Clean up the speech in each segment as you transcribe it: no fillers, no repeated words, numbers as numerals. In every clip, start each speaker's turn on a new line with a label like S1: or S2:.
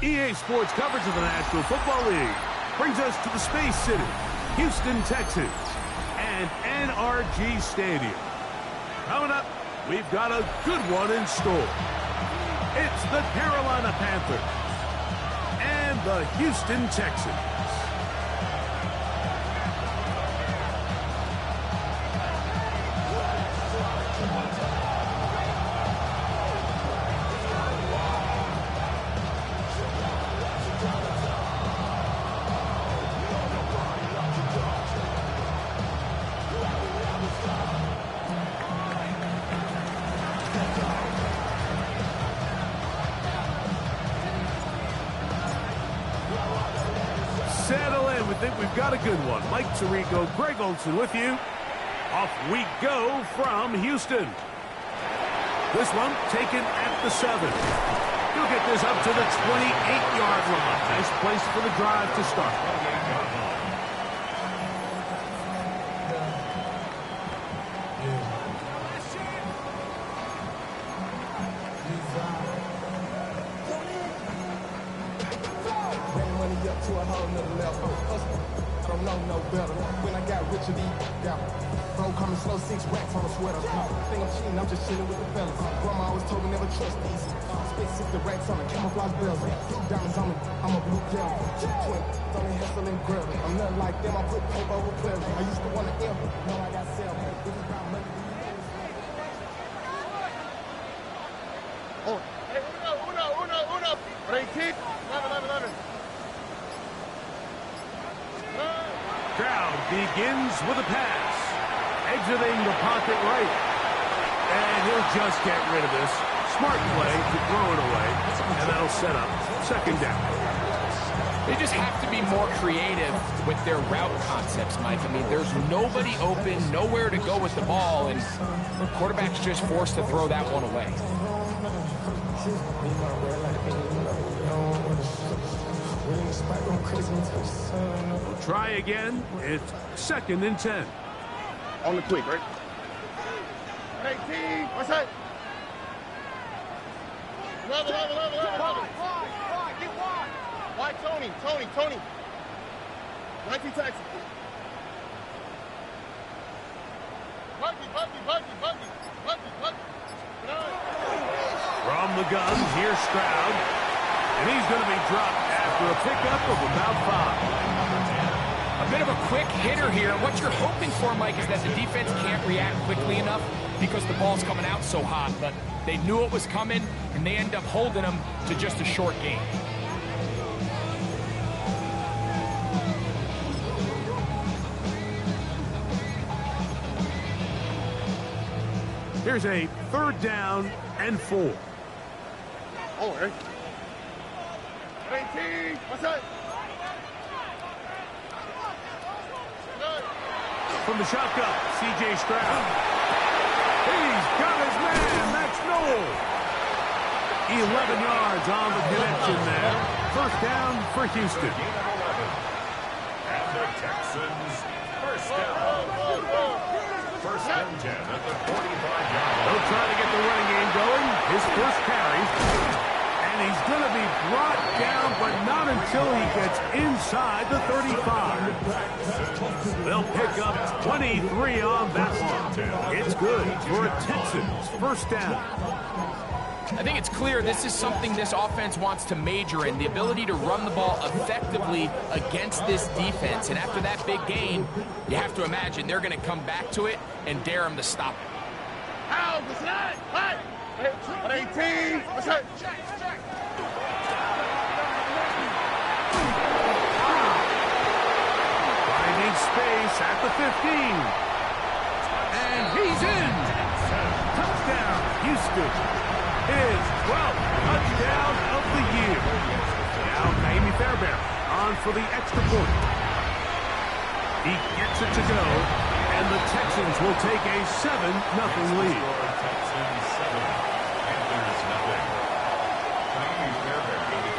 S1: EA Sports coverage of the National Football League brings us to the Space City, Houston, Texas, and NRG Stadium. Coming up, we've got a good one in store. It's the Carolina Panthers and the Houston Texans. Settle in. We think we've got a good one. Mike Tirico, Greg Olson with you. Off we go from Houston. This one taken at the 7. He'll get this up to the 28-yard line. Nice place for the drive to start.
S2: To a whole nother level. I don't know no better. When I got rich of these, bro coming slow, 6 racks on a sweater. Think I'm cheating, I'm just chilling with the fellas. Grandma always told me never trust these. Spent 60 racks on a camouflage bells. Diamonds on me, I'm a blue gel. Twin, only hustle and grub. I'm nothing like them, I put paper over pleasure. I used to want to M, now I got sell. This is about money.
S3: Oh, hey, uno. Right kick. 11.
S1: Crowd begins with a pass. Exiting the pocket right. And he'll just get rid of this. Smart play to throw it away. And that'll set up second down.
S4: They just have to be more creative with their route concepts, Mike. I mean, there's nobody open, nowhere to go with the ball, and the quarterback's just forced to throw that one away.
S1: We'll try again. It's 2nd and 10.
S3: On the quick, right? 18. What's that? 11. Get wide. Why Tony? 19 Texas. Buggy.
S1: From the gun, here's Stroud. And he's going to be dropped after a pickup of about 5.
S4: A bit of a quick hitter here. What you're hoping for, Mike, is that the defense can't react quickly enough because the ball's coming out so hot. But they knew it was coming, and they end up holding them to just a short gain.
S1: Here's a 3rd down and 4.
S3: Oh, right. 18. What's that?
S1: From the shotgun, C.J. Stroud. He's got his man. That's Noel. 11 yards on the connection there. 1st down for Houston.
S5: And the Texans, 1st down. 1st and 10 at the 45-yard line.
S1: They'll try to get the running game going. His first carry. And he's going to be brought down, but not until he gets inside the 35. They'll pick up 23 on that one. It's good for a Texans 1st down.
S4: I think it's clear this is something this offense wants to major in, the ability to run the ball effectively against this defense. And after that big gain, you have to imagine they're going to come back to it and dare them to stop it.
S3: How was that? What? 18. What's that?
S1: Finding space at the 15. And he's in. Touchdown, Houston. His 12th touchdown of the year. Now Naomi Fairbairn on for the extra point. He gets it to go, and the Texans will take a 7-0 lead.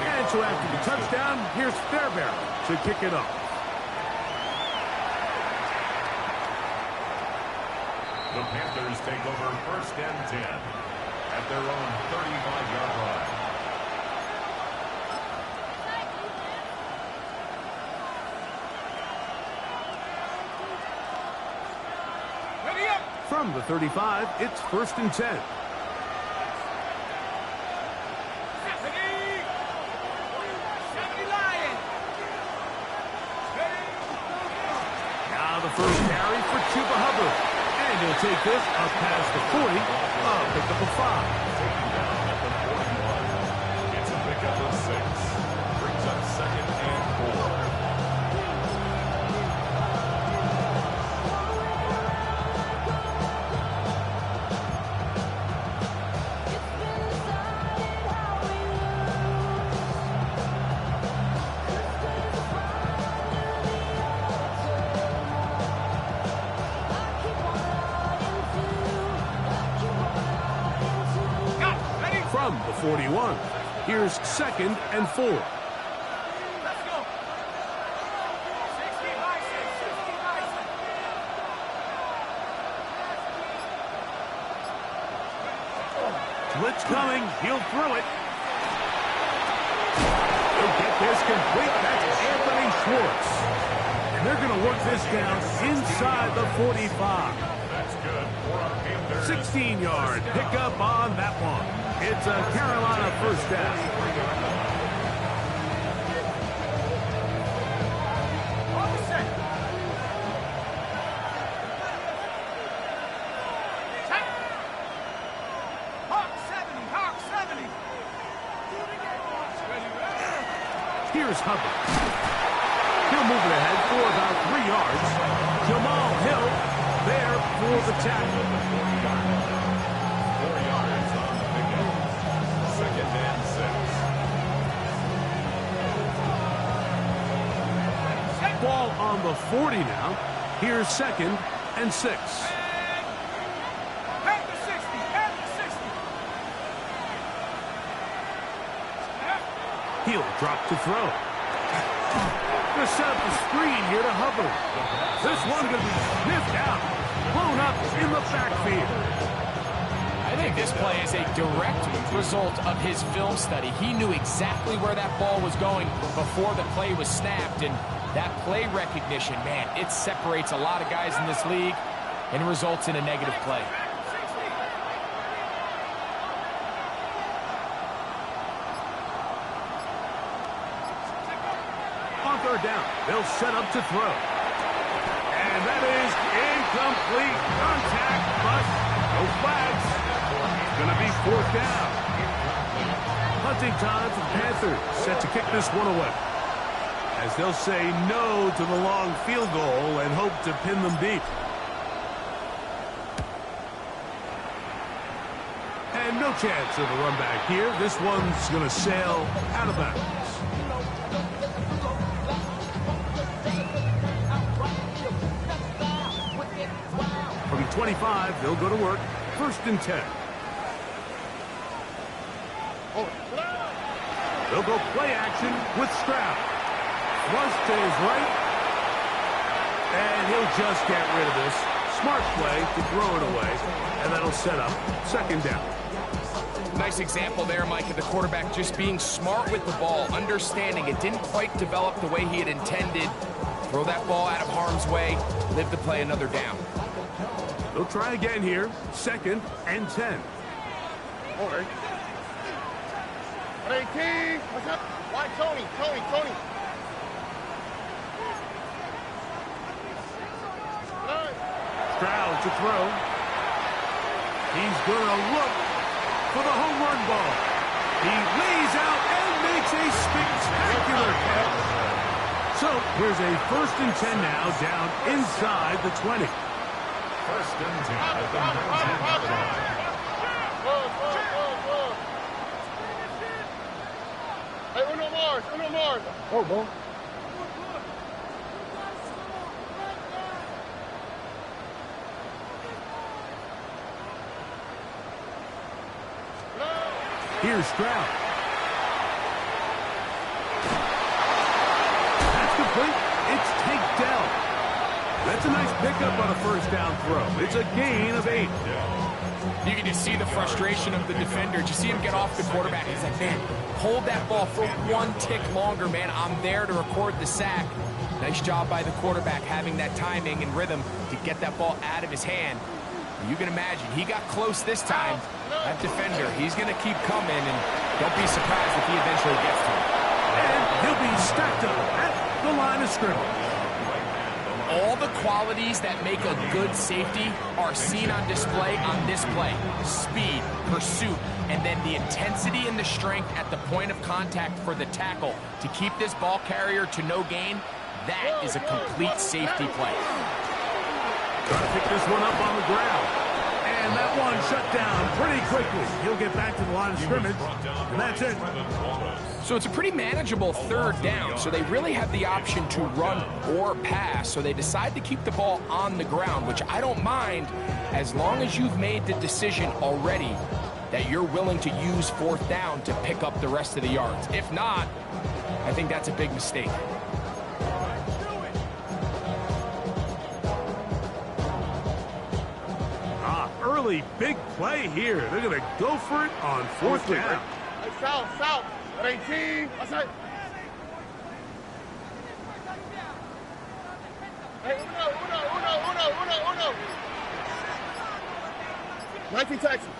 S1: And so after the touchdown, here's Fairbairn to kick it off.
S5: The Panthers take over 1st and 10 at their own 35-yard line.
S1: From the 35, it's 1st and 10. Now the first carry for Chuba Hubbard. And he'll take this up past the 40. Pick up a 5.
S5: Taken down at the 41. It's a pickup of 6. Brings up 2nd and 4.
S1: From the 41, here's 2nd and 4. Blitz coming, he'll throw it. He'll get this complete. That's Anthony Schwartz. And they're going to work this down inside the 45.
S5: That's good for a Panthers.
S1: 16-yard pickup on that one. It's a Carolina first down. Here's Hubbard. He'll move it ahead for about 3 yards. Jamal Hill there for the tackle.
S5: 4 yards on the pickup. 2nd and 6.
S1: Ball on the 40 now. Here's 2nd and 6. He'll drop to throw. Gonna set up the screen here to Hubbard. This one gonna be sniffed out, blown up in the backfield.
S4: I think this play is a direct result of his film study. He knew exactly where that ball was going before the play was snapped, and that play recognition, man, it separates a lot of guys in this league and results in a negative play.
S1: On 3rd down, they'll set up to throw. And that is incomplete. Contact, but no flags. It's going to be 4th down. Hunting time for the Panthers, set to kick this one away. As they'll say no to the long field goal and hope to pin them deep. And no chance of a run back here. This one's going to sail out of bounds. From 25, they'll go to work. 1st and 10. They'll go play action with Stroud. Flush to his right. And he'll just get rid of this. Smart play to throw it away. And that'll set up 2nd down.
S4: Nice example there, Mike, of the quarterback just being smart with the ball, understanding it didn't quite develop the way he had intended. Throw that ball out of harm's way, live to play another down.
S1: They'll try again here. 2nd and 10.
S3: Over. 18. What's up? Why, Tony?
S1: Stroud to throw. He's going to look for the home run ball. He lays out and makes a spectacular catch. So here's a 1st and 10 now, down inside the 20.
S5: 1st and 10 at the 19-yard line.
S3: Hey, uno more. Oh, ball.
S1: Here's Stroud. That's complete. It's taken down. That's a nice pickup on a 1st down throw. It's a gain of 8.
S4: You can just see the frustration of the defender. Just see him get off the quarterback. He's like, man, hold that ball for 1 tick longer, man. I'm there to record the sack. Nice job by the quarterback having that timing and rhythm to get that ball out of his hand. You can imagine, he got close this time. That defender, he's going to keep coming, and don't be surprised if he eventually gets to him.
S1: And he'll be stacked up at the line of scrimmage.
S4: All the qualities that make a good safety are seen on display on this play. Speed, pursuit, and then the intensity and the strength at the point of contact for the tackle to keep this ball carrier to no gain. That is a complete safety play.
S1: Trying to pick this one up on the ground. And that one shut down pretty quickly. He'll get back to the line of scrimmage, and that's it.
S4: So it's a pretty manageable third down, so they really have the option to run or pass, so they decide to keep the ball on the ground, which I don't mind as long as you've made the decision already that you're willing to use fourth down to pick up the rest of the yards. If not, I think that's a big mistake.
S1: Early big play here. They're going to go for it on fourth down.
S3: Hey, south. 18. What's that? Hey, uno. 19 Texans.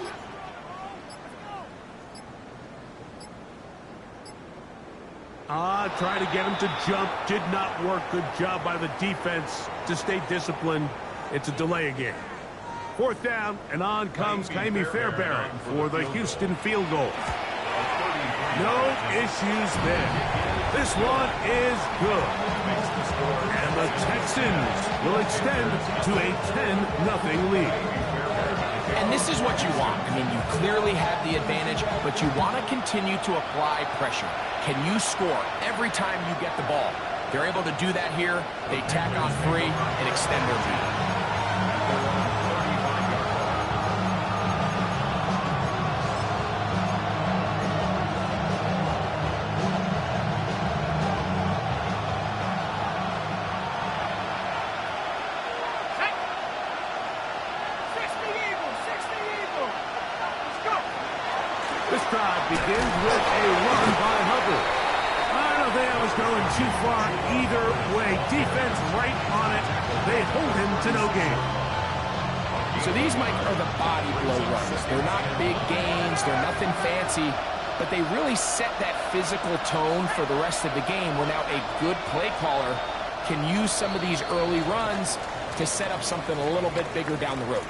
S1: Trying to get him to jump. Did not work. Good job by the defense to stay disciplined. It's a delay again. Fourth down, and on comes Kaimi Fairbairn for the Houston field goal. No issues there. This one is good. And the Texans will extend to a 10-0 lead.
S4: And this is what you want. I mean, you clearly have the advantage, but you want to continue to apply pressure. Can you score every time you get the ball? They're able to do that here. They tack on 3 and extend their lead.
S1: This drive begins with a run by Hubbard. I don't think I was going too far either way. Defense right on it. They hold him to no gain.
S4: So these, Mike, are the body blow runs. They're not big gains. They're nothing fancy. But they really set that physical tone for the rest of the game where now a good play caller can use some of these early runs to set up something a little bit bigger down the road.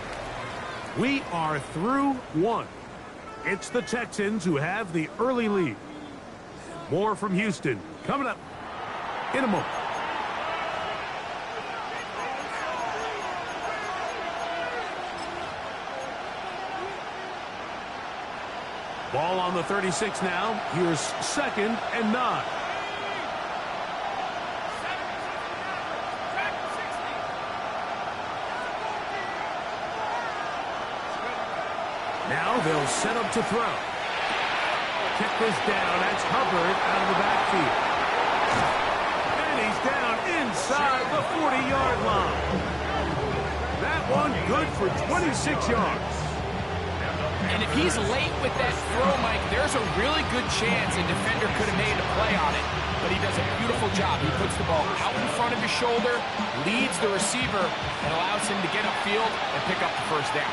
S1: We are through one. It's the Texans who have the early lead. More from Houston coming up in a moment. Ball on the 36 now. Here's 2nd and 9. Now they'll set up to throw. Kick this down. That's Hubbard out of the backfield. And he's down inside the 40-yard line. That one good for 26 yards.
S4: And if he's late with that throw, Mike, there's a really good chance a defender could have made a play on it. But he does a beautiful job. He puts the ball out in front of his shoulder, leads the receiver, and allows him to get upfield and pick up the first down.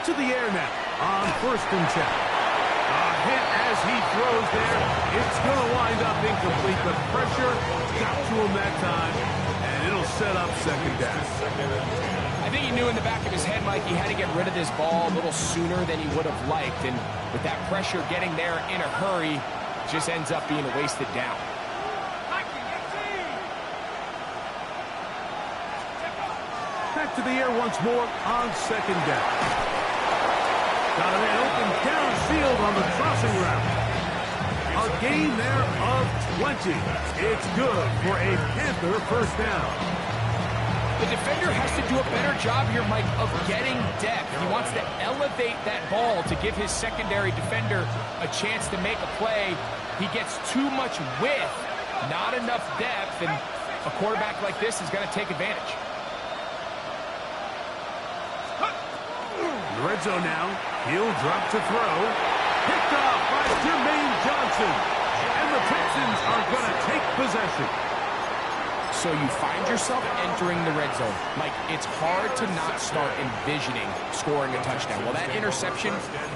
S1: To the air now on 1st and 10. A hit as he throws there. It's going to wind up incomplete. The pressure got to him that time, and it'll set up 2nd down.
S4: I think he knew in the back of his head, Mike, he had to get rid of this ball a little sooner than he would have liked. And with that pressure getting there in a hurry, it just ends up being a wasted down.
S1: Back to the air once more on 2nd down. Got a man open downfield on the crossing route. A gain there of 20. It's good for a Panther first down.
S4: The defender has to do a better job here, Mike, of getting depth. He wants to elevate that ball to give his secondary defender a chance to make a play. He gets too much width, not enough depth, and a quarterback like this is going to take advantage.
S1: Red zone now. He'll drop to throw. Picked off by Jermaine Johnson. And the the Texans are going to take possession.
S4: So you find yourself entering the red zone. Mike, it's hard to not start envisioning scoring a touchdown. Well, that interception,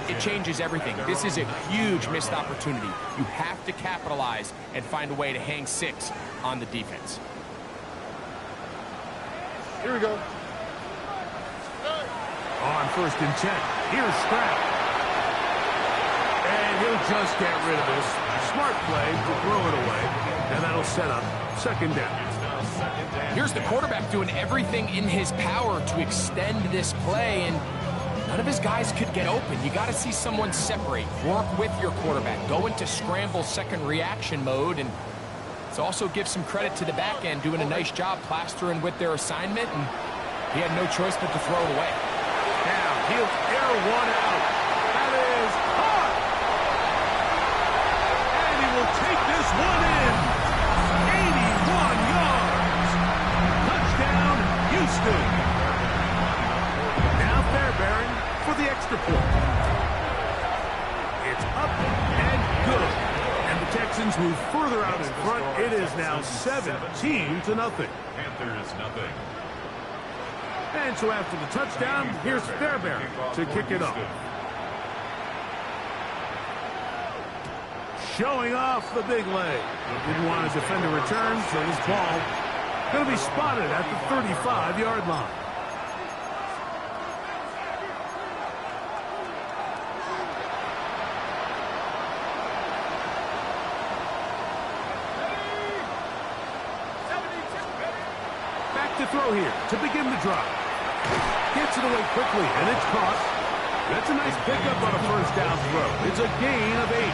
S4: it changes everything. This is a huge missed opportunity. You have to capitalize and find a way to hang 6 on the defense.
S3: Here we go.
S1: On 1st and 10, here's Stroud. And he'll just get rid of this. Smart play to throw it away. And that'll set up 2nd down.
S4: Here's the quarterback doing everything in his power to extend this play, and none of his guys could get open. You got to see someone separate, work with your quarterback, go into scramble second reaction mode, and let's also give some credit to the back end doing a nice job plastering with their assignment, and he had no choice but to throw it away.
S1: Now he'll air one out. That is caught. And he will take this one in. 81 yards. Touchdown, Houston. Now Fairbairn for the extra point. It's up and good. And the Texans move further out in front. It is now 17-0.
S5: Panthers nothing.
S1: And so after the touchdown, here's Fairbairn to kick it off. Showing off the big leg. Didn't want to defend a return, so this ball going to be spotted at the 35-yard line. Back to throw here to begin the drive. Gets it away quickly, and it's caught. That's a nice pickup on a 1st down throw. It's a gain of 8.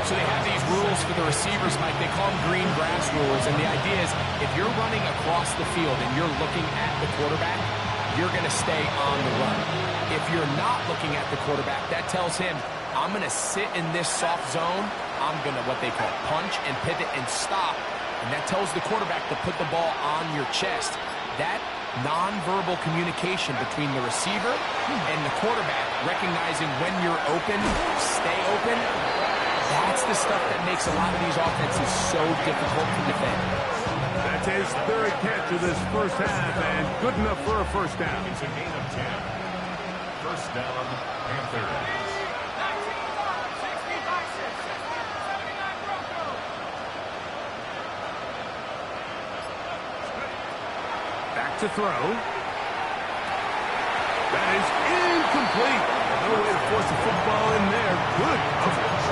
S4: So they have these rules for the receivers, Mike. They call them green grass rules, and the idea is if you're running across the field and you're looking at the quarterback, you're going to stay on the run. If you're not looking at the quarterback, that tells him, I'm going to sit in this soft zone. I'm going to, what they call, punch and pivot and stop. And that tells the quarterback to put the ball on your chest. That nonverbal communication between the receiver and the quarterback, recognizing when you're open, stay open, that's the stuff that makes a lot of these offenses so difficult to defend.
S1: That's his 3rd catch of this 1st half, and good enough for a 1st down.
S5: It's a gain of 10. 1st down, Panthers.
S1: To throw. That is incomplete. No way to force the football in there. Good coverage.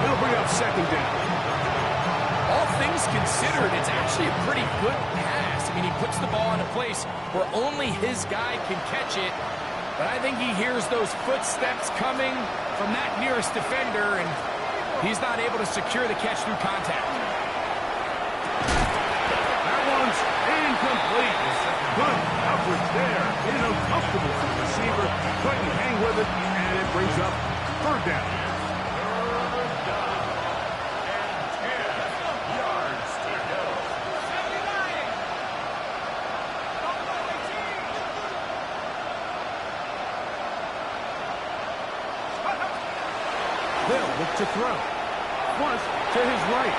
S1: He'll bring up 2nd down.
S4: All things considered, it's actually a pretty good pass. I mean, he puts the ball in a place where only his guy can catch it. But I think he hears those footsteps coming from that nearest defender, and he's not able to secure the catch through contact.
S1: That one's incomplete. Good coverage there. It is uncomfortable for the receiver. Couldn't hang with it, and it brings up 3rd down.
S5: 3rd down and 10 yards to go.
S1: They'll look to throw. Once to his right.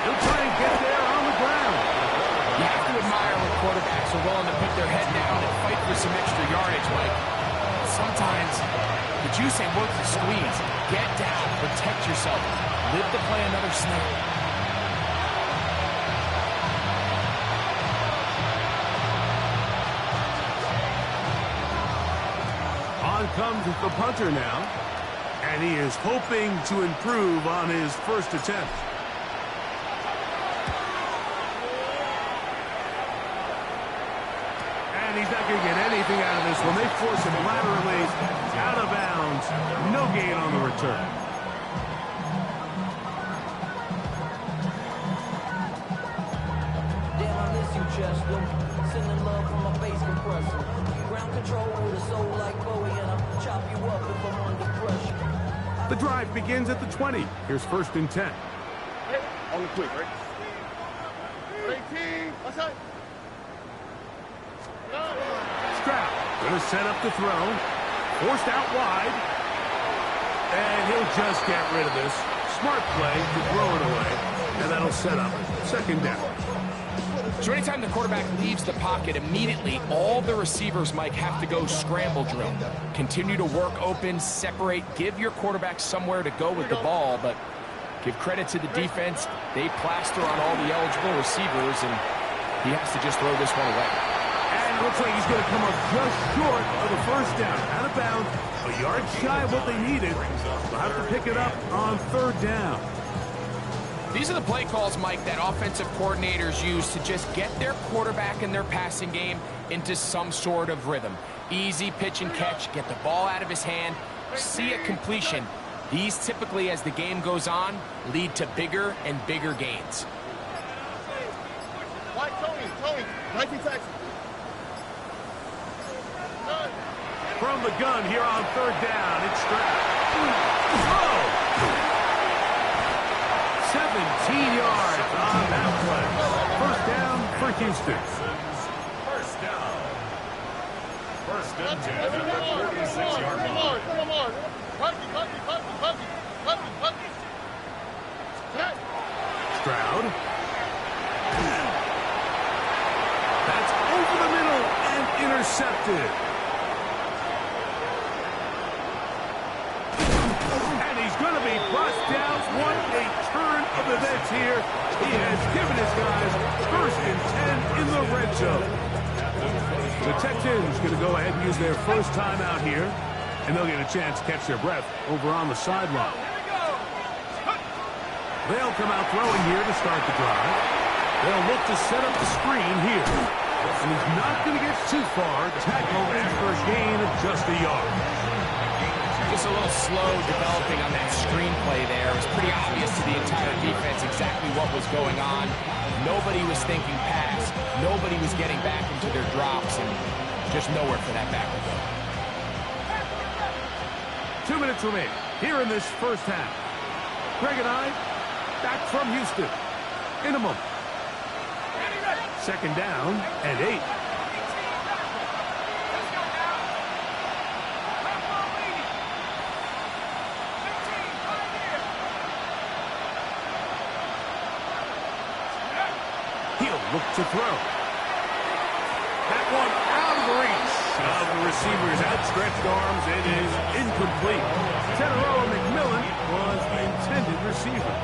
S1: He'll try and get there on the ground.
S4: You have to admire when quarterbacks are willing to put their head down and fight for some extra yardage, Mike. Sometimes the juice ain't worth the squeeze. Get down, protect yourself, live to play another snap.
S1: On comes the punter now, and he is hoping to improve on his 1st attempt. And he's not going to get anything out of this one. They force him laterally out of bounds. No gain on the return.
S6: Damn, I miss you, Chester. Sending love from my bass compressor. Ground control with a soul like Bowie, and I'll chop you up if I'm under pressure.
S1: The drive begins at the 20. Here's 1st and 10.
S3: On the quick, right? 18. What's that?
S1: Stroud going to set up the throw. Forced out wide. And he'll just get rid of this. smart play to throw it away, and that'll set up second down.
S4: So anytime the quarterback leaves the pocket, immediately all the receivers, Mike, have to go scramble drill. Continue to work open, separate, give your quarterback somewhere to go with the ball, but give credit to the defense. They plaster on all the eligible receivers, and he has to just throw this one away.
S1: And it looks like he's going to come up just short of the first down. Out of bounds, a yard shy of what they needed. They'll have to pick it up on third down.
S4: These are the play calls, Mike, that offensive coordinators use to just get their quarterback and their passing game into some sort of rhythm. Easy pitch and catch, get the ball out of his hand, see a completion. These typically, as the game goes on, lead to bigger and bigger gains.
S3: White, Tony, 19 Texans.
S1: From the gun here on third down, it's Stroud. Throw! 17 yards on that play. First down for Houston.
S5: First down. First and 10 at the 46-yard line.
S3: Come on. Puppy.
S1: Stroud. That's over the middle and intercepted. And he's going to be brought down. What a turn of events here. He has given his guys first and 10 in the red zone. The Texans going to go ahead and use their first timeout here, and they'll get a chance to catch their breath over on the sideline. They'll come out throwing here to start the drive. They'll look to set up the screen here. And he's not going to get too far. Tackled after a gain of just a yard.
S4: Just a little slow developing on that screenplay there. It was pretty obvious to the entire defense exactly what was going on. Nobody was thinking pass. Nobody was getting back into their drops, and just nowhere for that back to go.
S1: 2 minutes remaining here in this first half. Greg and I back from Houston in a moment. Second down and 8. He'll look to throw. That one out of the reach of the receiver's outstretched arms. It is incomplete. Teteroa McMillan was the intended receiver.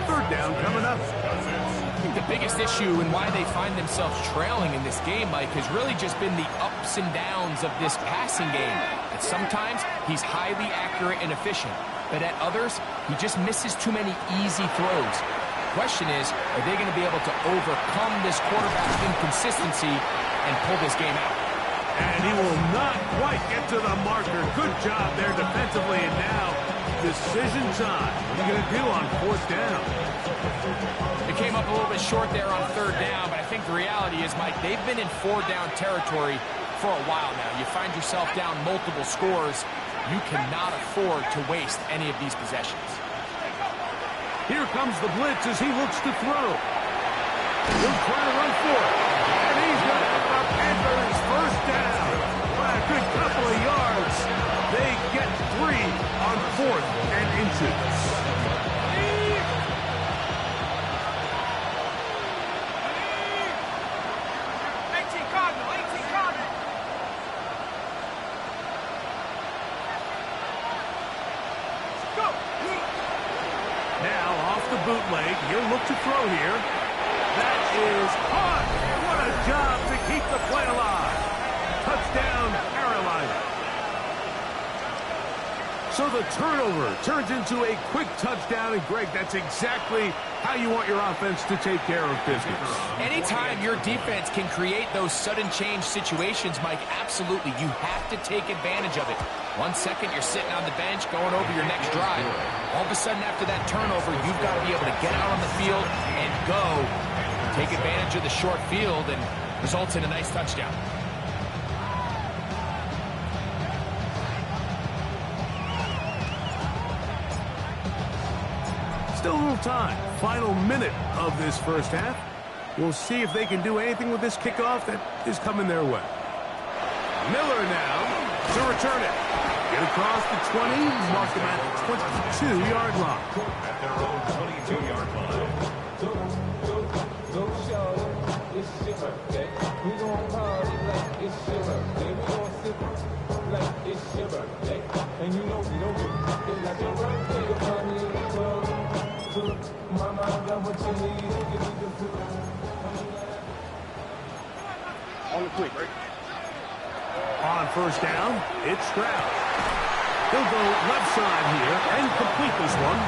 S1: Third down coming up.
S4: I think the biggest issue and why they find themselves trailing in this game, Mike, has really just been the ups and downs of this passing game. At sometimes, he's highly accurate and efficient, but at others, he just misses too many easy throws. The question is, are they going to be able to overcome this quarterback's inconsistency and pull this game out?
S1: And he will not quite get to the marker. Good job there defensively, and now decision time. What are you going to do on fourth down?
S4: It came up a little bit short there on third down, but I think the reality is, Mike, they've been in four-down territory for a while now. You find yourself down multiple scores. You cannot afford to waste any of these possessions.
S1: Here comes the blitz as he looks to throw. He'll try to run for it. And he's going to pick up Panthers first down by a good couple of yards. They get 3 on fourth and inches. Bootleg. He'll look to throw here. That is caught. What a job to keep the play alive. Touchdown, Carolina. So the turnover turns into a quick touchdown, and Greg, that's exactly how you want your offense to take care of business.
S4: Anytime your defense can create those sudden change situations, Mike, absolutely, you have to take advantage of it. 1 second, you're sitting on the bench going over your next drive. All of a sudden, after that turnover, you've got to be able to get out on the field and go. Take advantage of the short field, and results in a nice touchdown.
S1: Still a little time. Final minute of this first half. We'll see if they can do anything with this kickoff that is coming their way. Miller now to return it. Get across the 20, mark him at the 22-yard line.
S5: At their own 22-yard line.
S2: And you know, it's like your birthday, you're funny in the club. Mama, I got what you need. Give me the food.
S3: On the quick, right?
S1: On first down, it's Stroud. He'll go left side here and complete this one.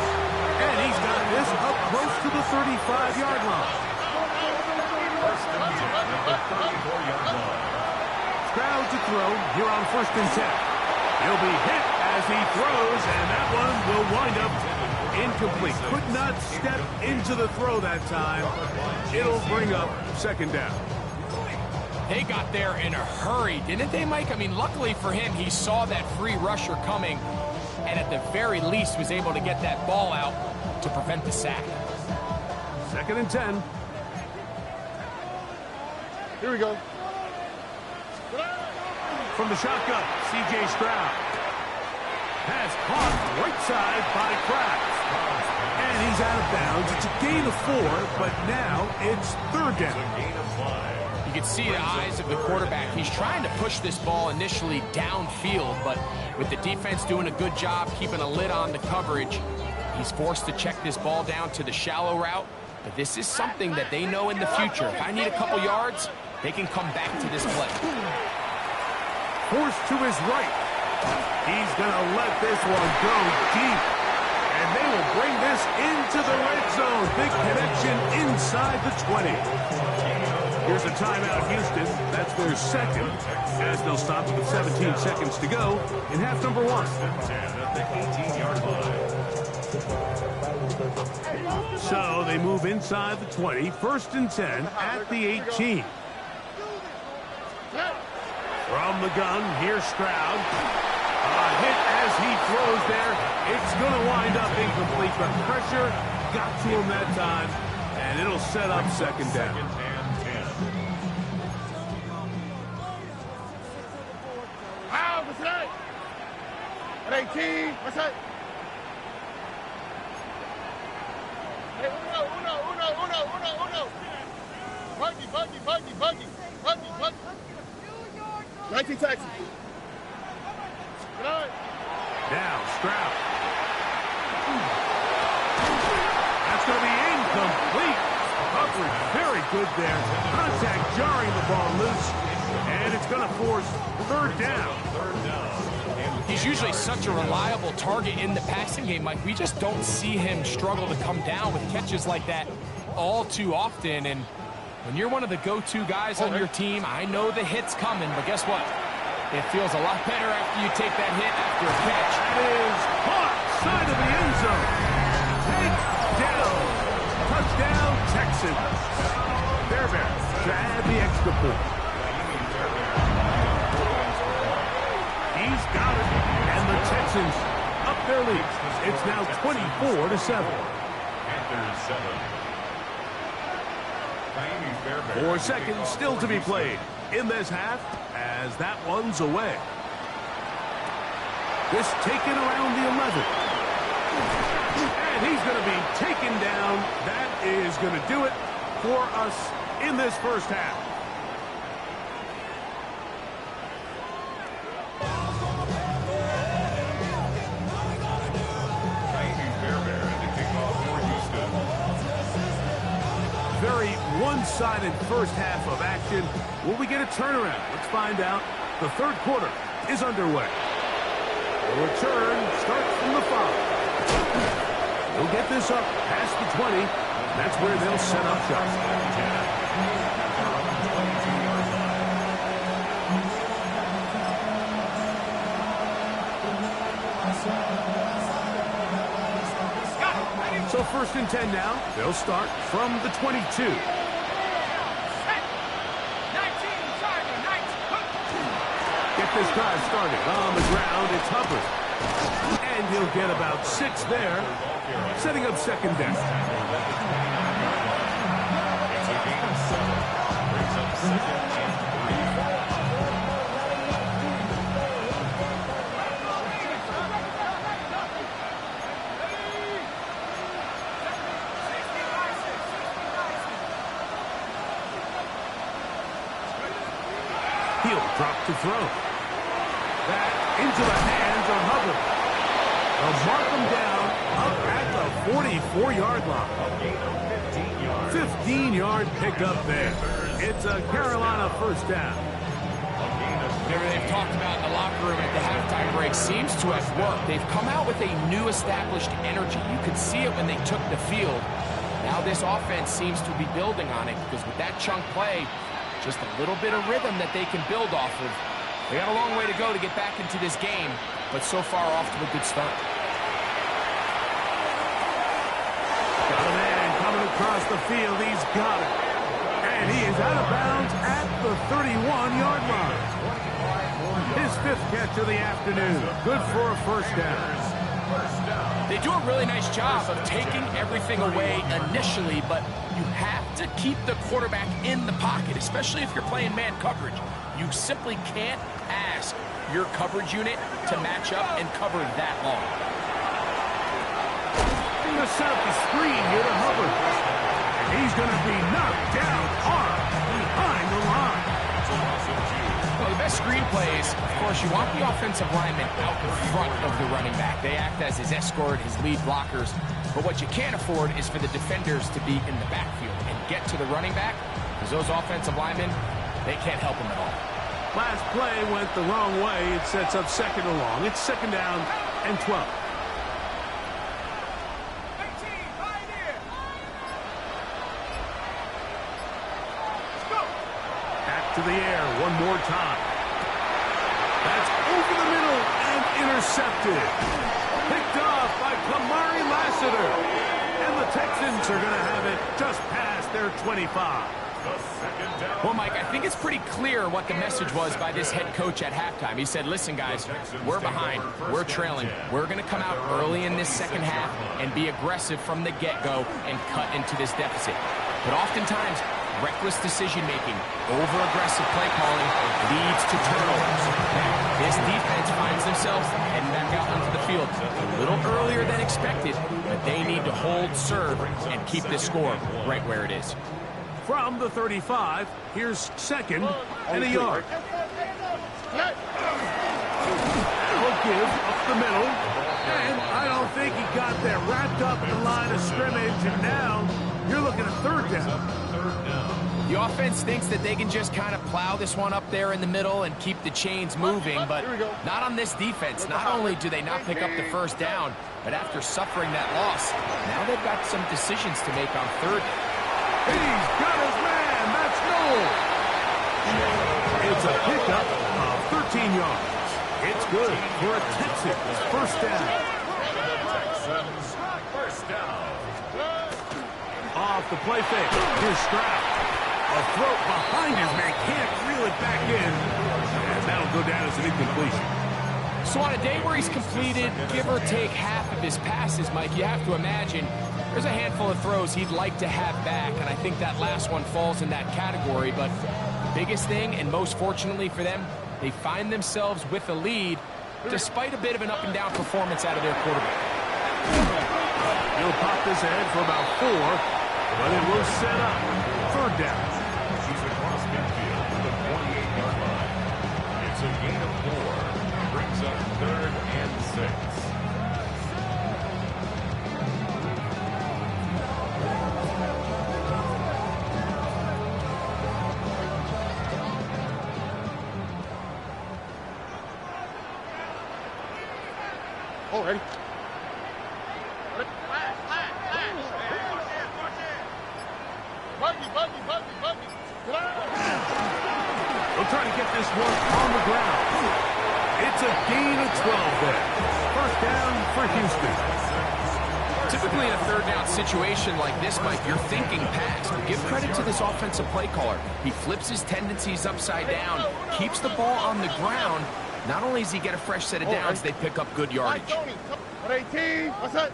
S1: And he's got this up close to the 35-yard line.
S5: First and 10 at the 34-yard line.
S1: Stroud to throw here on first and 10. He'll be hit as he throws, and that one will wind up incomplete. Could not step into the throw that time. It'll bring up second down.
S4: They got there in a hurry, didn't they, Mike? I mean, luckily for him, he saw that free rusher coming, and at the very least was able to get that ball out to prevent the sack.
S1: Second and 10.
S3: Here we go.
S1: From the shotgun, C.J. Stroud. Pass caught right side by Kraft. And he's out of bounds. It's a gain of 4, but now it's third down.
S5: Gain of 5.
S4: You can see the eyes of the quarterback. He's trying to push this ball initially downfield, but with the defense doing a good job keeping a lid on the coverage, he's forced to check this ball down to the shallow route. But this is something that they know in the future. If I need a couple yards, they can come back to this play.
S1: Forced to his right. He's going to let this one go deep. And they will bring this into the red zone. Big connection inside the 20. Here's a timeout, Houston. That's their second, as they'll stop with 17 seconds to go in half number 1.
S5: 10 at the 18-yard line.
S1: So they move inside the 20. First and 10 at the 18. From the gun, here's Stroud. A hit as he throws there. It's going to wind up incomplete, but pressure got to him that time, and it'll set up second down.
S5: Second and 10.
S3: Ah, what's that? At 18, what's that? Hey, uno. Buggy. 19 Texans. Good night.
S1: Now, Stroud. That's going to be incomplete. Coverage very good there. Contact jarring the ball loose. And it's going to force third down.
S4: He's usually such a reliable target in the passing game, Mike. We just don't see him struggle to come down with catches like that all too often. And when you're one of the go-to guys on your team, I know the hit's coming, but guess what? It feels a lot better after you take that hit after a catch.
S1: That is caught side of the end zone. Take down. Touchdown, Texans. Fairbairn to add the extra point. He's got it. And the Texans up their lead. It's now 24-7.
S5: Panthers 7.
S1: 4 seconds still to be played in this half as that one's away. This taken around the 11. And he's going to be taken down. That is going to do it for us in this first half. Very one-sided first half of action. Will we get a turnaround? Let's find out. The third quarter is underway. The return starts from the 5. They'll get this up past the 20. That's where they'll set up shop. So first and 10 now. They'll start from the 22. Get this drive started on the ground. It's Hubbard. And he'll get about 6 there, setting up second down.
S5: It's a gain of 7. Brings up second and 3.
S1: Drop to throw. That into the hands of Hubbard. They'll mark him down up at the 44-yard line. 15-yard pickup there. It's a Carolina first down.
S4: They've talked about in the locker room at the halftime break seems to have worked. They've come out with a new established energy. You could see it when they took the field. Now this offense seems to be building on it because with that chunk play, just a little bit of rhythm that they can build off of. They got a long way to go to get back into this game, but so far off to a good start.
S1: Got a man coming across the field. He's got it. And he is out of bounds at the 31-yard line. His 5th catch of the afternoon. Good for a first down.
S4: They do a really nice job of taking everything away initially, but you have to keep the quarterback in the pocket, especially if you're playing man coverage. You simply can't ask your coverage unit to match up and cover that long.
S1: Going to set up the screen here to Hubbard. And he's going to be knocked down hard behind the line.
S4: Well, the best screen plays, of course, you want the offensive lineman out in front of the running back. They act as his escort, his lead blockers. But what you can't afford is for the defenders to be in the backfield and get to the running back, because those offensive linemen, they can't help him at all.
S1: Last play went the wrong way. It sets up 2nd and long. It's 2nd down and 12. To the air one more time. That's over the middle and intercepted. Picked off by Kamari Lassiter. And the Texans are going to have it just past their 25.
S4: Well, Mike, I think it's pretty clear what the message was by this head coach at halftime. He said, listen, guys, we're behind. We're trailing. We're going to come out early in this second half and be aggressive from the get-go and cut into this deficit. But oftentimes, reckless decision-making, over-aggressive play calling leads to turnovers. Now, this defense finds themselves heading back out onto the field a little earlier than expected, but they need to hold serve and keep this score right where it is.
S1: From the 35, here's 2nd and a yard. That'll give up the middle. And I don't think he got that wrapped up in the line of scrimmage, and now you're looking at 3rd down.
S4: The offense thinks that they can just kind of plow this one up there in the middle and keep the chains moving, but not on this defense. Not only do they not pick up the 1st down, but after suffering that loss, now they've got some decisions to make on 3rd.
S1: He's got his man. That's Noel. It's a pickup of 13 yards. It's good for a Texans first down.
S5: Texans first down.
S1: Off the play fake. Here's Stroud. A throw behind his man. Can't reel it back in. And that'll go down as an incompletion.
S4: So on a day where he's completed, give or take half of his passes, Mike, you have to imagine there's a handful of throws he'd like to have back, and I think that last one falls in that category. But the biggest thing, and most fortunately for them, they find themselves with a lead despite a bit of an up-and-down performance out of their quarterback.
S1: He'll pop this ahead for about 4, but it will set up 3rd down.
S5: He's across midfield to the 48-yard line. It's a gain of 4. Brings up 3rd and 6.
S3: Already.
S1: They'll try to get this one on the ground. It's a gain of 12 there. First down for Houston.
S4: Typically in a 3rd down situation like this, Mike, you're thinking pass. But give credit to this offensive play caller. He flips his tendencies upside down, keeps the ball on the ground. Not only does he get a fresh set of downs, they pick up good yardage.
S3: 18. What's that?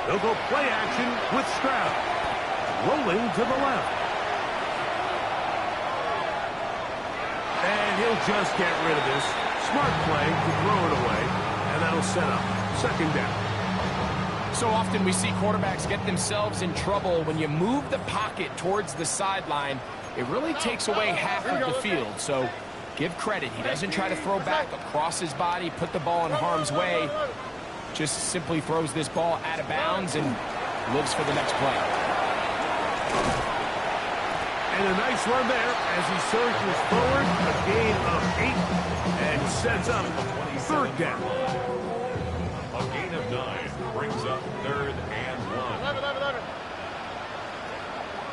S1: They'll go play action with Stroud. Rolling to the left. And he'll just get rid of this. Smart play to throw it away. And that'll set up 2nd down.
S4: So often we see quarterbacks get themselves in trouble when you move the pocket towards the sideline it really takes away half of the field. So give credit. He doesn't try to throw back across his body, put the ball in harm's way. Just simply throws this ball out of bounds and lives for the next play.
S1: And a nice run there as he surges forward, a gain of 8, and sets up third down.
S5: A gain of 9 brings up 3rd and 1.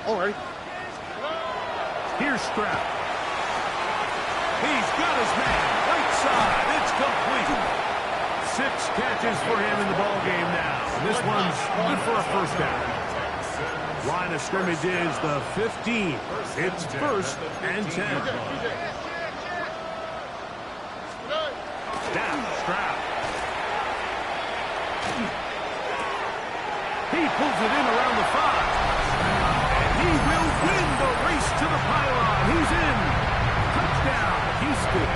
S3: All right.
S1: Here's Stroud. He's got his man. Right side. It's complete. 6 catches for him in the ball game now. This one's good for a first down. Line of scrimmage is the 15. It's 1st and 10. Down, Stroud. He pulls it in around the 5. And he will win the race to the pylon. He's in. Touchdown, Houston.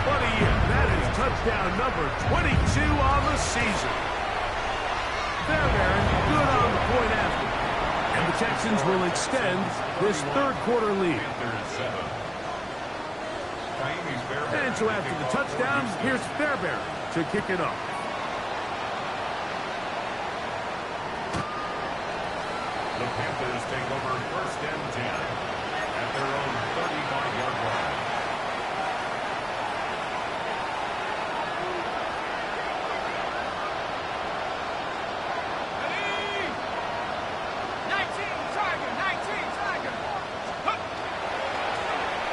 S1: What a year. That is touchdown number 22 on the season. There, Aaron. Good on the point after. And the Texans will extend this third quarter lead. And so after the touchdown, here's Fairbairn to kick it off.
S5: The Panthers take over 1st and 10 at their own 35-yard line.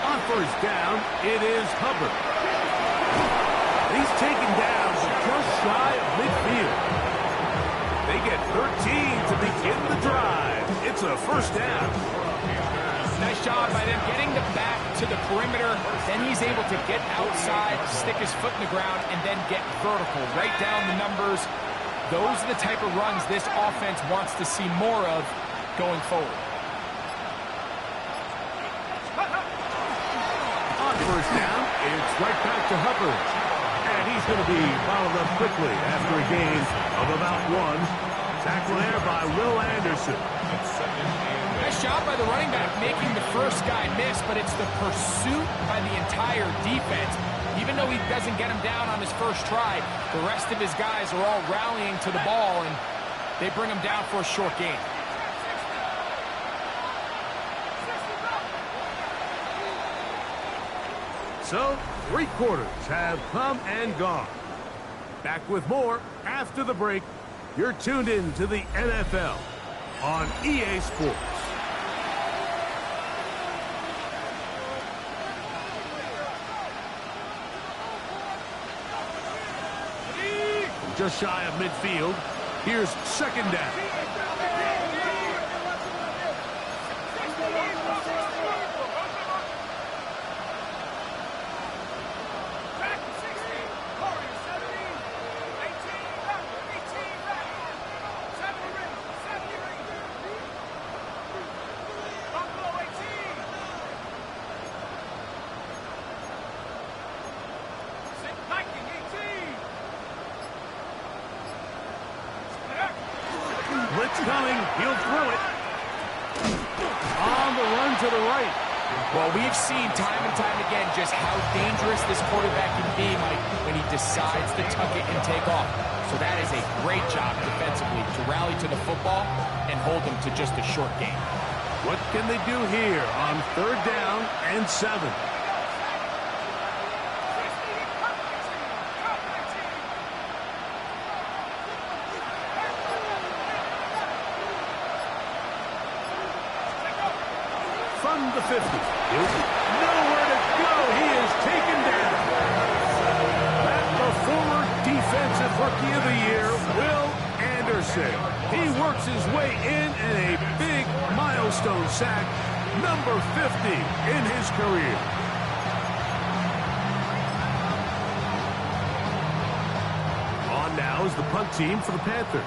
S1: On first down, it is Hubbard. He's taken down just shy of midfield. They get 13 to begin the drive. It's a first down.
S4: Nice job by them getting the back to the perimeter. Then he's able to get outside, stick his foot in the ground, and then get vertical. Right down the numbers. Those are the type of runs this offense wants to see more of going forward.
S1: On first down, it's right back to Hubbard. And he's going to be followed up quickly after a gain of about 1. Tackle there by Will Anderson.
S4: Nice job by the running back making the first guy miss, but it's the pursuit by the entire defense. Even though he doesn't get him down on his first try, the rest of his guys are all rallying to the ball, and they bring him down for a short gain.
S1: So, 3 quarters have come and gone. Back with more after the break. You're tuned in to the NFL on EA Sports. Just shy of midfield. Here's second down. Blitz coming. He'll throw it. On the run to the right.
S4: Well, we've seen time and time again just how dangerous this quarterback can be, Mike, when he decides to tuck it and take off. So that is a great job defensively to rally to the football and hold them to just a short gain.
S1: What can they do here on 3rd down and 7? From the 50. Nowhere to go. He is taken down. That's the former Defensive Rookie of the Year, Will Anderson. He works his way in a big milestone sack, number 50 in his career. On now is the punt team for the Panthers.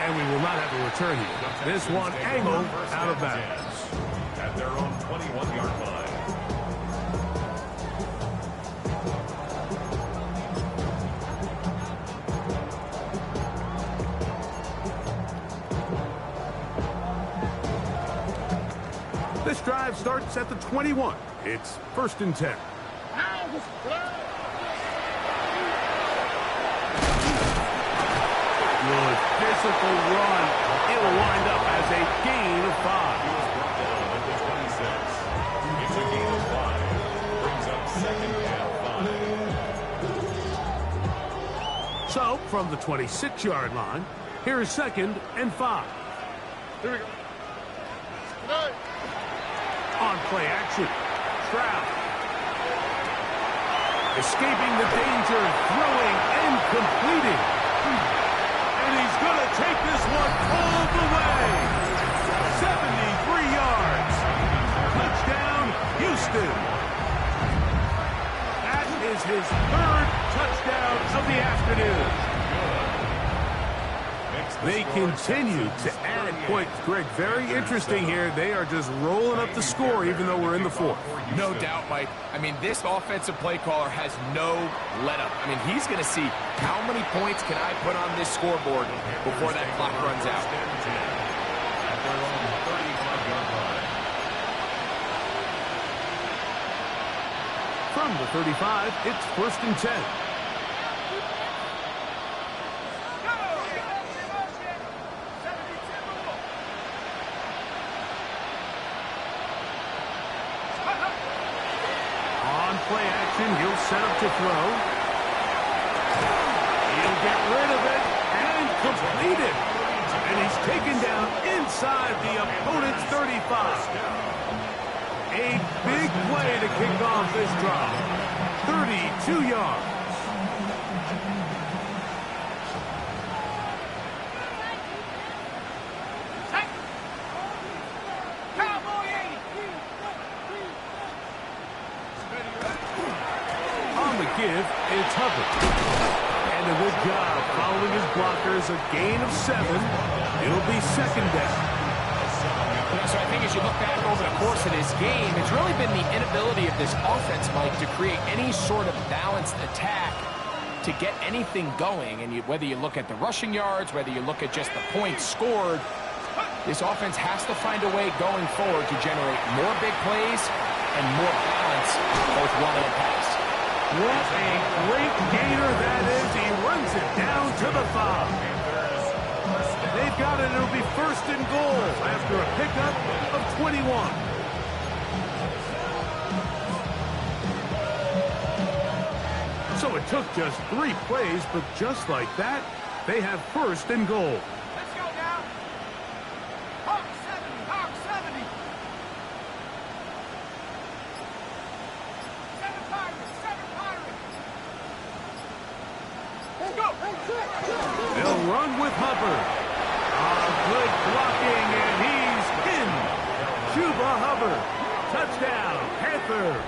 S1: And we will not not have a return here. This one angled out of bounds.
S5: At their own 21-yard line.
S1: This drive starts at the 21. It's 1st and 10. Good physical run. It'll wind up as a gain of 5.
S5: He was brought down at the 26. It's a gain of 5. Brings up 2nd and 5.
S1: So, from the 26-yard line, here is 2nd and 5.
S3: Here we go.
S1: On play action, Stroud. Escaping the danger, throwing and completing. And he's going to take this one all the way. 73 yards. Touchdown, Houston. That is his 3rd touchdown of the afternoon. They continue to add points. Greg, very interesting here. They are just rolling up the score even though we're in the 4th.
S4: No doubt, Mike. I mean, this offensive play caller has no let-up. I mean, he's going to see how many points can I put on this scoreboard before that clock runs out.
S5: At their own 35-yard line.
S1: From the 35, it's 1st and 10. Play action, he'll set up to throw. He'll get rid of it and complete it. And he's taken down inside the opponent's 35. A big play to kick off this drive. 32 yards. Give, it's Hubbard. And a good job following his blockers, a gain of 7. It'll be 2nd down.
S4: So I think as you look back over the course of this game, it's really been the inability of this offense, Mike, to create any sort of balanced attack to get anything going. And whether you look at the rushing yards, whether you look at just the points scored, this offense has to find a way going forward to generate more big plays and more balance, both run and pass.
S1: What a great gainer that is. He runs it down to the 5. They've got it. It'll be 1st and goal after a pickup of 21. So it took just 3 plays, but just like that, they have 1st and goal.
S3: Let's go now. Hawk 70, Hawk 70. 7 Pirates, 7 Pirates. Let's go.
S1: They'll run with Hubbard. Good blocking, and he's in. Chuba Hubbard. Touchdown, Panthers.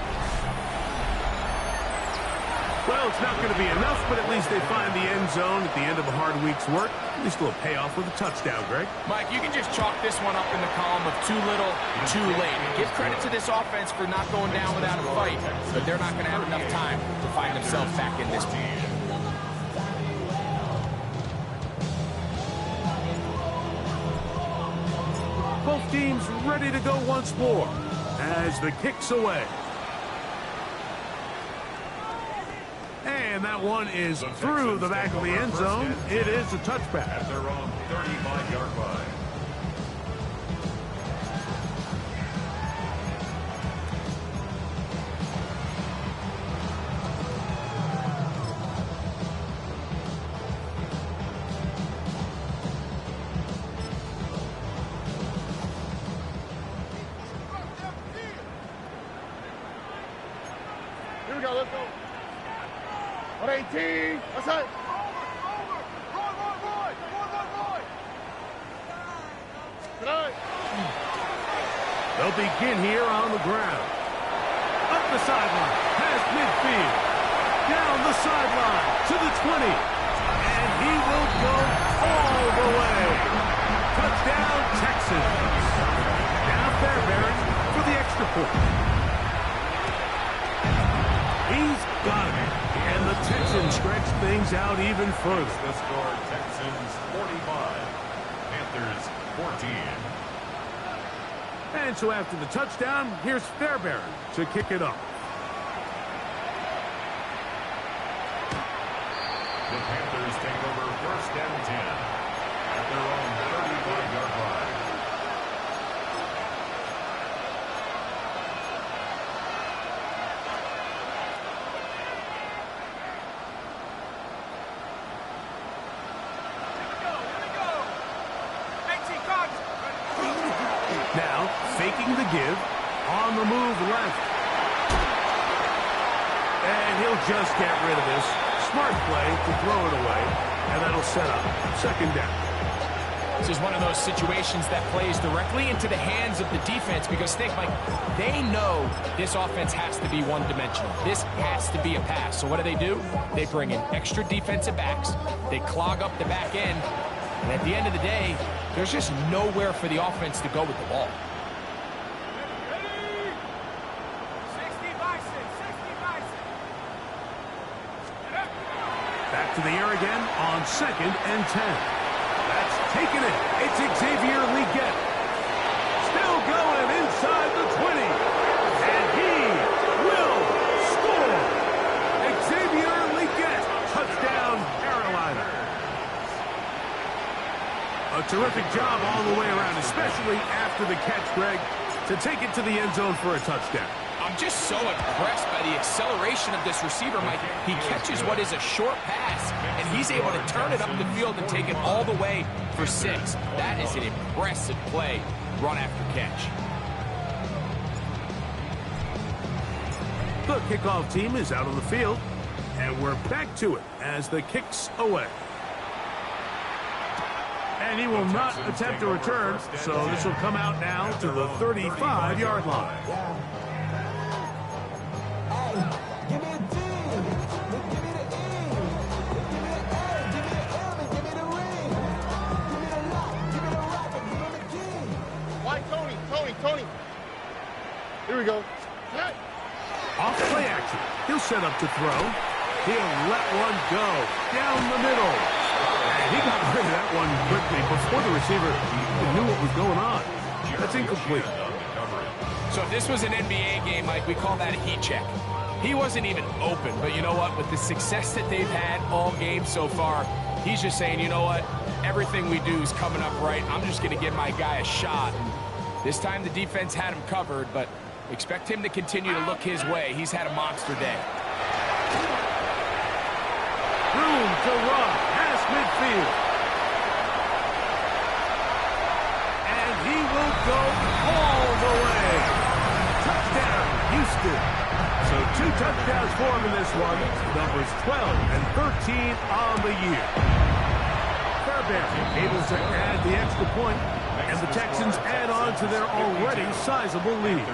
S1: Well, it's not going to be enough, but at least they find the end zone at the end of a hard week's work. At least a little payoff with a touchdown, Greg.
S4: Mike, you can just chalk this one up in the column of too little, too late. Give credit to this offense for not going down without a fight, but they're not going to have enough time to find themselves back in this game.
S1: Both teams ready to go once more as the kick's away. And that one is through the back of the end zone. It is a touchback.
S5: At their own 35-yard line.
S3: Here we go, let's go. 118, what's that?
S1: They'll begin here on the ground. Up the sideline, past midfield. Down the sideline to the 20. And he will go all the way. Touchdown, Texans. Now Fairbairn for the extra point. He's got it. And the Texans stretch things out even further.
S5: The score, Texans 45, Panthers 14.
S1: And so after the touchdown, here's Fairbairn to kick it up.
S5: The Panthers take over first and 10 at their own 35-yard line.
S1: Now, faking the give, on the move left. And he'll just get rid of this. Smart play to throw it away, and that'll set up second down.
S4: This is one of those situations that plays directly into the hands of the defense because, think, Mike, they know this offense has to be one-dimensional. This has to be a pass. So what do? They bring in extra defensive backs. They clog up the back end. And at the end of the day, there's just nowhere for the offense to go with the ball.
S1: Back to the air again on second and 10. That's taken it. It's Xavier Leggett. Still going inside the 20. And he will score. Xavier Leggett. Touchdown, Carolina. A terrific job all the way around, especially after the catch, Greg, to take it to the end zone for a touchdown.
S4: I'm just so impressed by the acceleration of this receiver, Mike. He catches what is a short pass, and he's able to turn it up the field and take it all the way for 6. That is an impressive play, run after catch.
S1: The kickoff team is out on the field, and we're back to it as the kick's away. And he will not attempt a return, so this will come out now to the 35-yard line.
S2: Give me a D. Give me the E. Give me the A. Give me the M. And give me the ring. Give me the lock. Give me the rock. And give me the key.
S3: Why, Tony. Here we go.
S1: Off play action. He'll set up to throw. He'll let one go down the middle. And he got rid of that one quickly before the receiver knew what was going on. That's incomplete.
S4: So if this was an NBA game, Mike, we call that a heat check. He wasn't even open, but you know what? With the success that they've had all game so far, he's just saying, you know what? Everything we do is coming up right. I'm just going to give my guy a shot. And this time the defense had him covered, but expect him to continue to look his way. He's had a monster day.
S1: Room to run past midfield. And he will go all the way. Touchdown, Houston. So 2 touchdowns for him in this one. Numbers 12 and 13 on the year. Fairbairn able to add the extra point, and the Texans add on to their already sizable lead.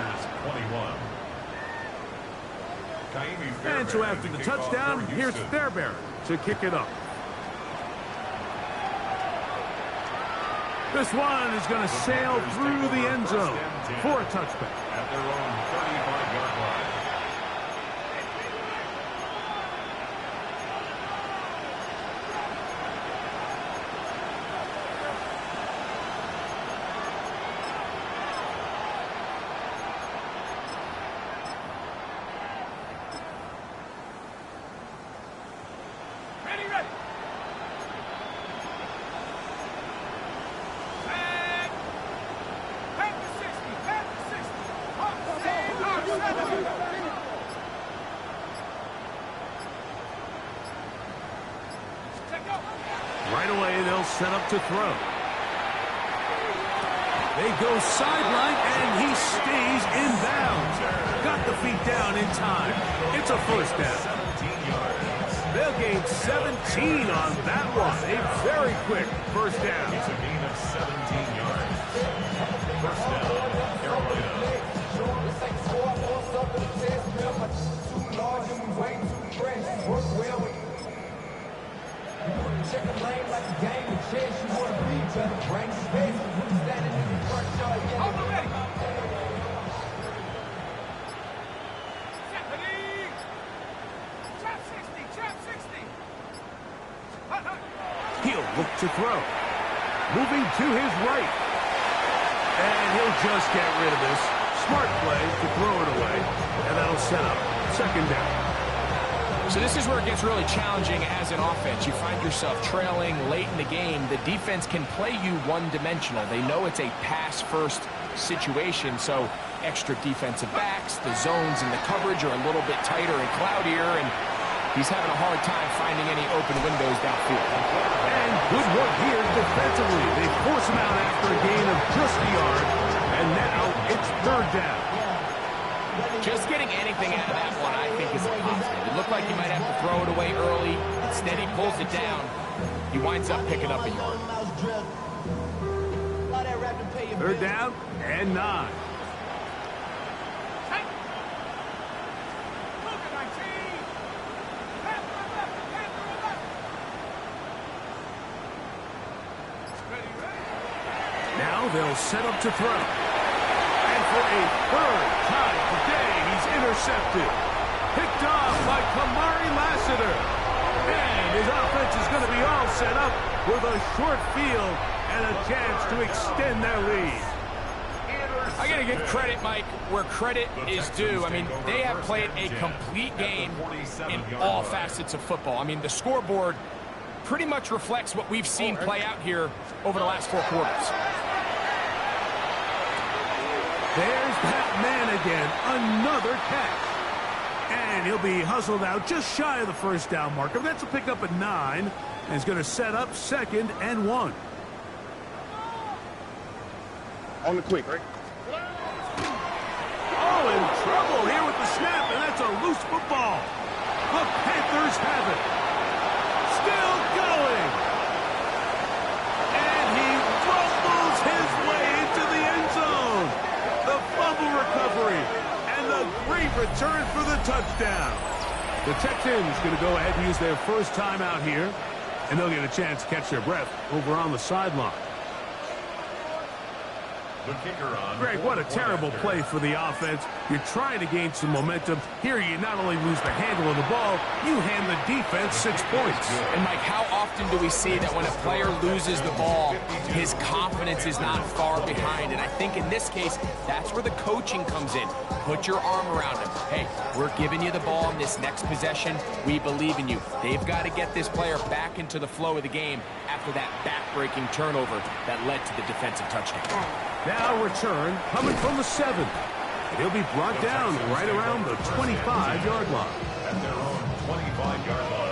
S1: And so after the touchdown, here's Fairbairn to kick it up. This one is going to sail through the end zone for a touchback.
S5: At their own 35-yard line.
S1: Right away, they'll set up to throw. They go sideline, and he stays in bounds. Got the feet down in time. It's a first down. They'll gain 17 on that one. A very quick first down.
S5: It's a gain of 17 yards. First down, Carolina.
S2: Check the lane like a game of chess. You want to be better. Bring space.
S1: to throw. Moving to his right. And he'll just get rid of this. Smart play to throw it away. And that'll set up second down.
S4: So this is where it gets really challenging as an offense. You find yourself trailing late in the game. The defense can play you one-dimensional. They know it's a pass-first situation, so extra defensive backs, the zones and the coverage are a little bit tighter and cloudier, and he's having a hard time finding any open windows downfield.
S1: And good work here defensively. They force him out after a gain of just a yard, and now it's third down.
S4: Just getting anything out of that one, I think, is a positive. It looked like he might have to throw it away early. Instead, he pulls it down. He winds up picking up a yard.
S1: Third down and 9. Now they'll set up to throw. And for a third time today, he's intercepted. Picked off by Kamari Lassiter. And his offense is going to be all set up with a short field and a chance to extend their lead.
S4: I got to give credit, Mike, where credit is due. I mean, they have played a complete game in all facets of football. I mean, the scoreboard pretty much reflects what we've seen play out here over the last 4 quarters.
S1: There's that man again, another catch. And he'll be hustled out just shy of the first down marker. That's a pickup at 9, and he's going to set up second and 1.
S3: On the quick, right?
S1: Oh, in trouble here with the snap, and that's a loose football. The Panthers have it. Still going. And he fumbles his way into the end zone. The fumble recovery and the great return for the touchdown. The Texans going to go ahead and use their first timeout here, and they'll get a chance to catch their breath over on the sideline.
S5: The kicker on.
S1: Greg, what a terrible play for the offense. You're trying to gain some momentum. Here you not only lose the handle of the ball, you hand the defense 6 points.
S4: And, Mike, how often do we see that when a player loses the ball, his confidence is not far behind? And I think in this case, that's where the coaching comes in. Put your arm around him. Hey, we're giving you the ball in this next possession. We believe in you. They've got to get this player back into the flow of the game after that back-breaking turnover that led to the defensive touchdown.
S1: Now return coming from the 7. He'll be brought down right around the 25-yard line.
S5: At their own 25-yard line.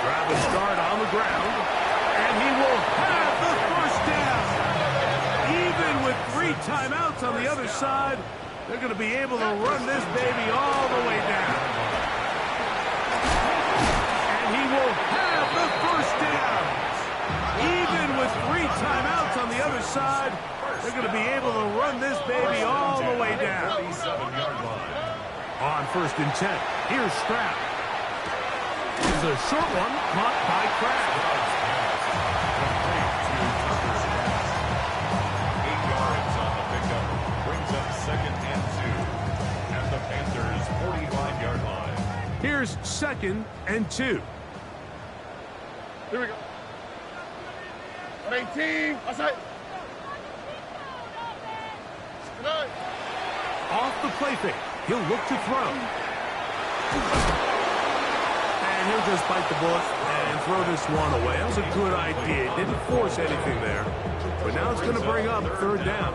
S1: Grab a start on the ground, and he will have the first down. Even with 3 timeouts on the other side, they're going to be able to run this baby all the way down. And he will have the first down. Even with 3 timeouts on the other side, they're going to be able to run this baby all the way down.
S5: 37-yard line.
S1: On 1st and 10, here's Stroud. It's a short one, caught by Kraft.
S5: 8 yards on the pickup. Brings up 2nd and 2. At the Panthers' 45-yard line.
S1: Here's 2nd and 2.
S3: Here we go. 18. Outside. Good.
S1: Off the play fake. He'll look to throw. And he'll just bite the bullet and throw this one away. That was a good idea. Didn't force anything there. But now it's going to bring up 3rd down.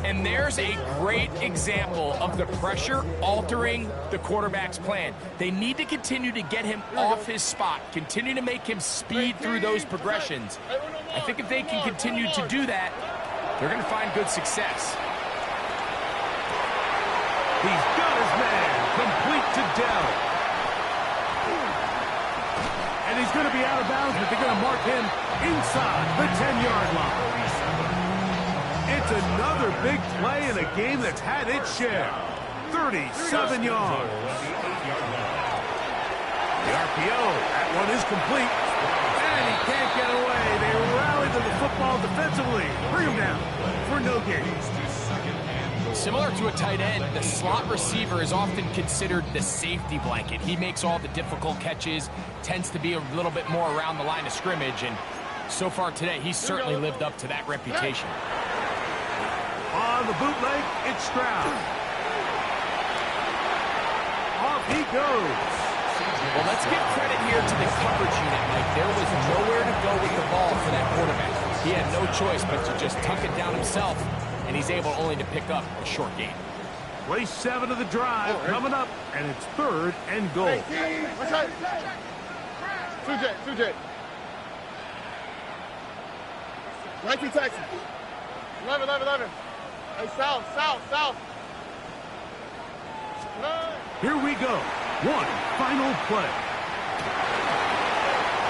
S4: And there's a great example of the pressure altering the quarterback's plan. They need to continue to get him off his spot, continue to make him speed through those progressions. I think if they can continue to do that, they're going to find good success.
S1: He's got his man complete to Dell. And he's going to be out of bounds, but they're going to mark him inside the 10-yard line. It's another big play in a game that's had its share. 37 yards. The RPO, that one is complete. And he can't get away. They rally to the football defensively. Bring him down for no gain.
S4: Similar to a tight end, the slot receiver is often considered the safety blanket. He makes all the difficult catches, tends to be a little bit more around the line of scrimmage, and so far today, he's certainly lived up to that reputation.
S1: On the bootleg, it's Stroud. Off he goes.
S4: Well, let's give credit here to the coverage unit, Mike. There was nowhere to go with the ball for that quarterback. He had no choice but to just tuck it down himself, and he's able only to pick up a short gain.
S1: Play 7 of the drive coming up, and it's 3rd and goal.
S3: 2J. 19 Texans. 11. Hey, south.
S1: Here we go. One final play.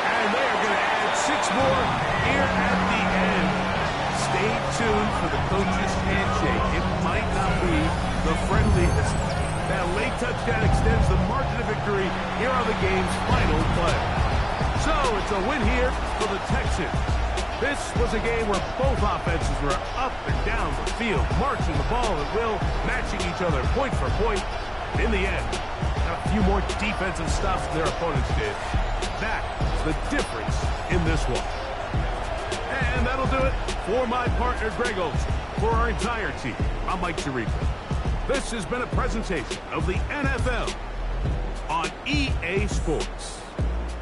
S1: And they are going to add 6 more here at the end. Stay tuned for the coach's handshake. It might not be the friendliest. That late touchdown extends the margin of victory here on the game's final play. So it's a win here for the Texans. This was a game where both offenses were up and down the field, marching the ball at will, matching each other point for point. In the end, got a few more defensive stops than their opponents did. That's the difference in this one. And that'll do it for my partner, Greg Olson. For our entire team, I'm Mike Tirico. This has been a presentation of the NFL on EA Sports.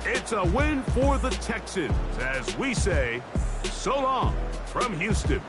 S1: It's a win for the Texans, as we say, so long from Houston.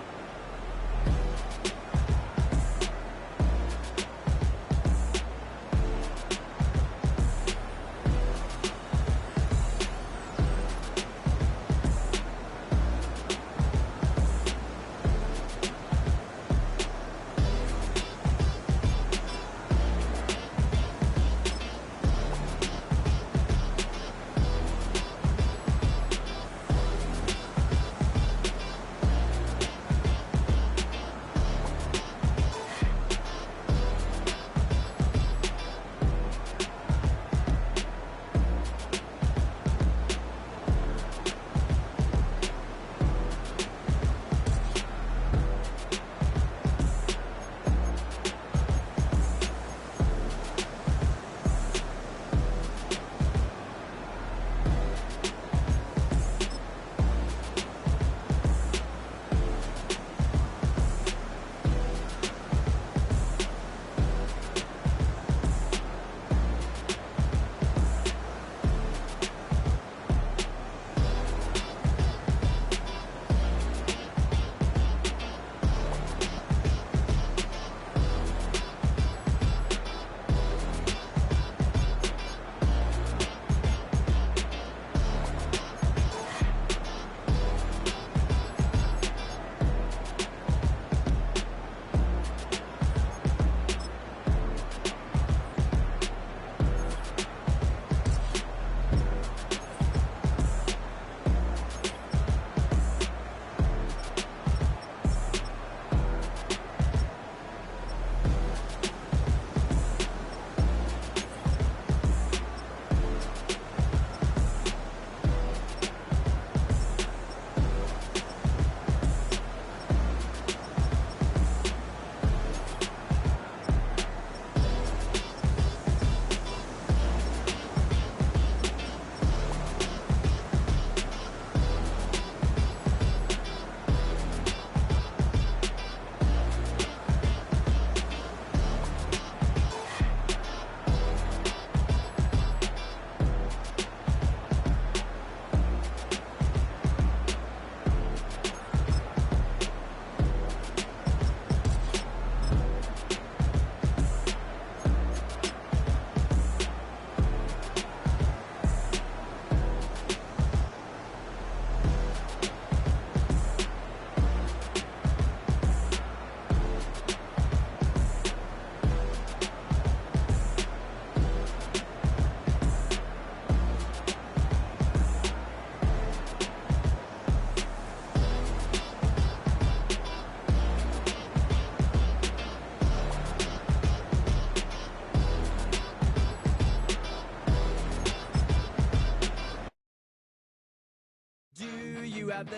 S7: Do you have the